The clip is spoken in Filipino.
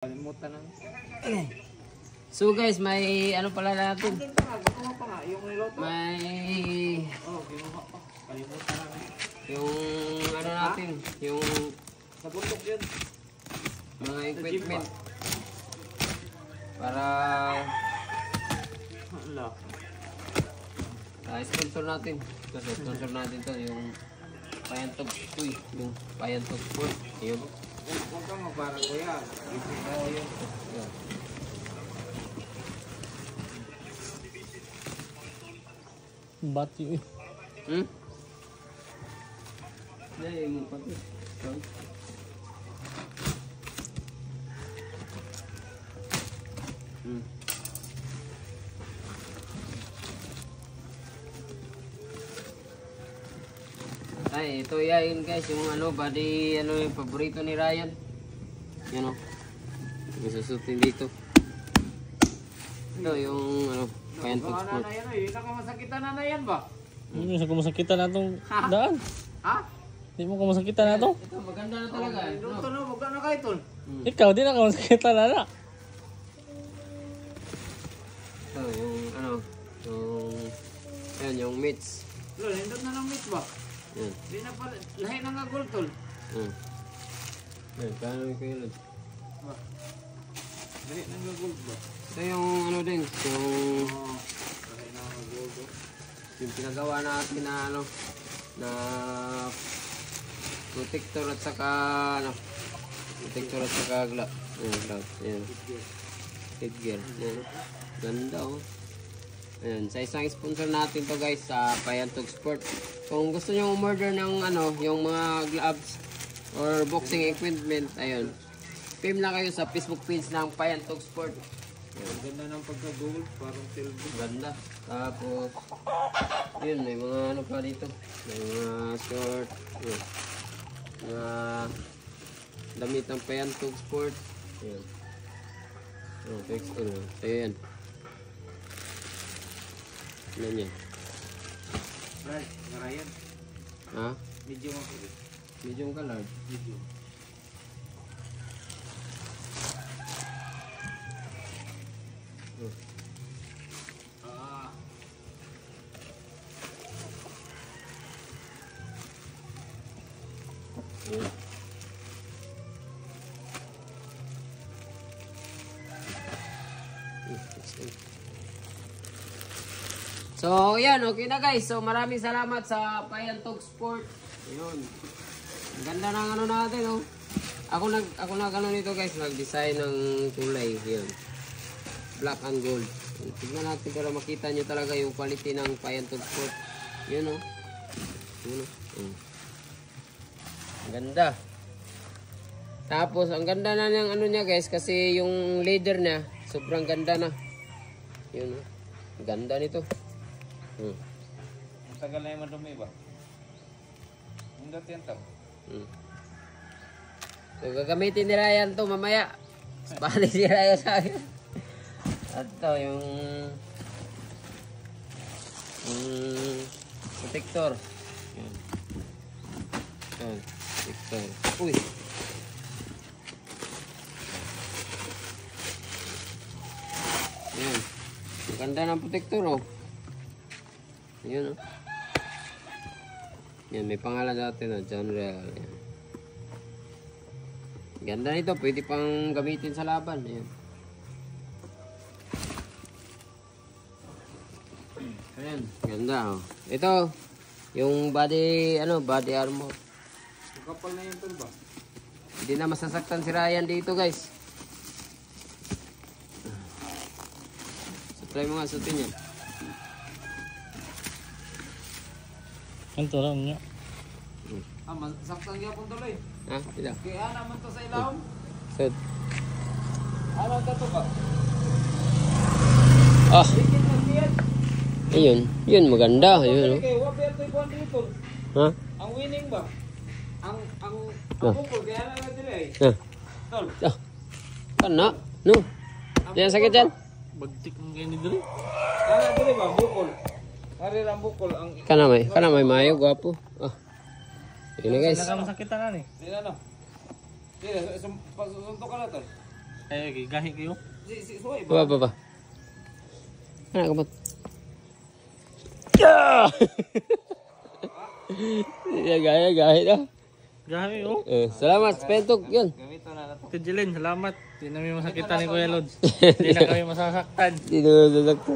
Kalimutan na. So guys, may ano pala natin? May kinuha pa. Kalimutan na. yung ano natin, yung Sa bundok yun. mga equipment para Hala. sponsor natin. Kasi sponsor natin to yung Payantog, yung Payantog Sport. Yun. Huwag kang magparang kuya. Oo yun. Bati eh. Hindi, yung pati. Ay, ito yain guys, yung ano, body, ano yung paborito ni Ryan. Yan o. Yung susutin dito. Ito yung, ano, Payantog Sport. Na yan eh. Hindi ka masakitan na yan ba? Hindi sa kumasakitan na itong daan. Ha? Hindi mo kumasakitan na ito. Ito, maganda na talaga. Ito na, wag na kayo tol. Ikaw, di na kumasakitan na. Ito, yung, ano, yung, yan, yung mitts. Lol, hindot na ng meat ba? Yan. Hindi na pala, lahi na nga gold tol. Yan, paano yung kayo? Ba? Lahi na nga gold ba? Ito yung, ano din, yung, Oo. Lahi na nga gold oh. yung pinagawa natin na, ano, na protector at saka, ano, protector at saka gloves. Yan. Headgear. Yan. Ganda oh. Ayan, sa isang sponsor natin to guys sa Payantog Sport. Kung gusto nyo umorder ng ano, yung mga gloves or boxing equipment, ayun. PM lang kayo sa Facebook page ng Payantog Sport. Ang ganda ng pagka-gold, parang silver. Ganda. Tapos, yun, may mga ano pa dito. May mga short. Yun. Mga damit ng Payantog Sport. Ayan. Oh, text ko na. Ayan. Ano yan? Right, ngarayan. Ha? Medium ako. Medium color. Medium. Ah. Ayan. So, yan, okay na guys. So, maraming salamat sa Payantog Sport. Ayun. Ang ganda ng ano natin, oh. Ako nag ano nito guys, nag-design ng kulay. Ayun. Black and gold. Tignan natin para makita nyo talaga yung quality ng Payantog Sport. Yun, oh. Yun, oh. Ang ganda. Tapos, ang ganda na ng ano niya guys, kasi yung leather niya, sobrang ganda na. Yun, oh. Ang ganda nito. Ang tagal na yung madumi ba? Ang dati yan tao. So, gagamitin ni Ryan to mamaya. Bali si Ryan sa akin. At to, yung protector. Yan. Yan, protector. Uy! Yan. Ang ganda ng protector, oh. Yan, oh. Yan, may pangalan natin, oh. John Real. Yan. Ganda nito, pwede pang gamitin sa laban. Ayan. Ayan, ganda oh. Ito, yung body, ano, body armor. Kapal na yung tol ba? Hindi na masasaktan si Ryan dito guys. So try mo nga sutin yan. Ito lang niya. Ah, saktan niya po tuloy. Ha? Ito. Kaya naman to sa ilaw. Sud. Ano ka to ba? Ah, Dikit lang yan. ayun. Yun, maganda. Ayun, oh. Kaya wapir to yung dito. Ha? Ang winning ba? Ang Ah. bukol, kaya na natin eh. Ha? Tol. Ah. Kana? No? Yan, sakit yan. Bagtik ang ganyan dito. Kaya natin ba? Bukol. Kaya lang bukol. Kana may mayo, gwapo. Ah. Yun na guys. Nakasakitan na ni. Hindi na no. Hindi na. Pasunto ka na tol. Ay, gahi kayo. Suway Ba ba? ba ba. Ano ka ba? Yeah! Gaya na. Gahi oh. Salamat sa pentog yun. Gamito na to. Tijilin, salamat. Hindi namin masakitan ni Kuya Lods. Hindi na kami masasaktan. Dito sa sakto.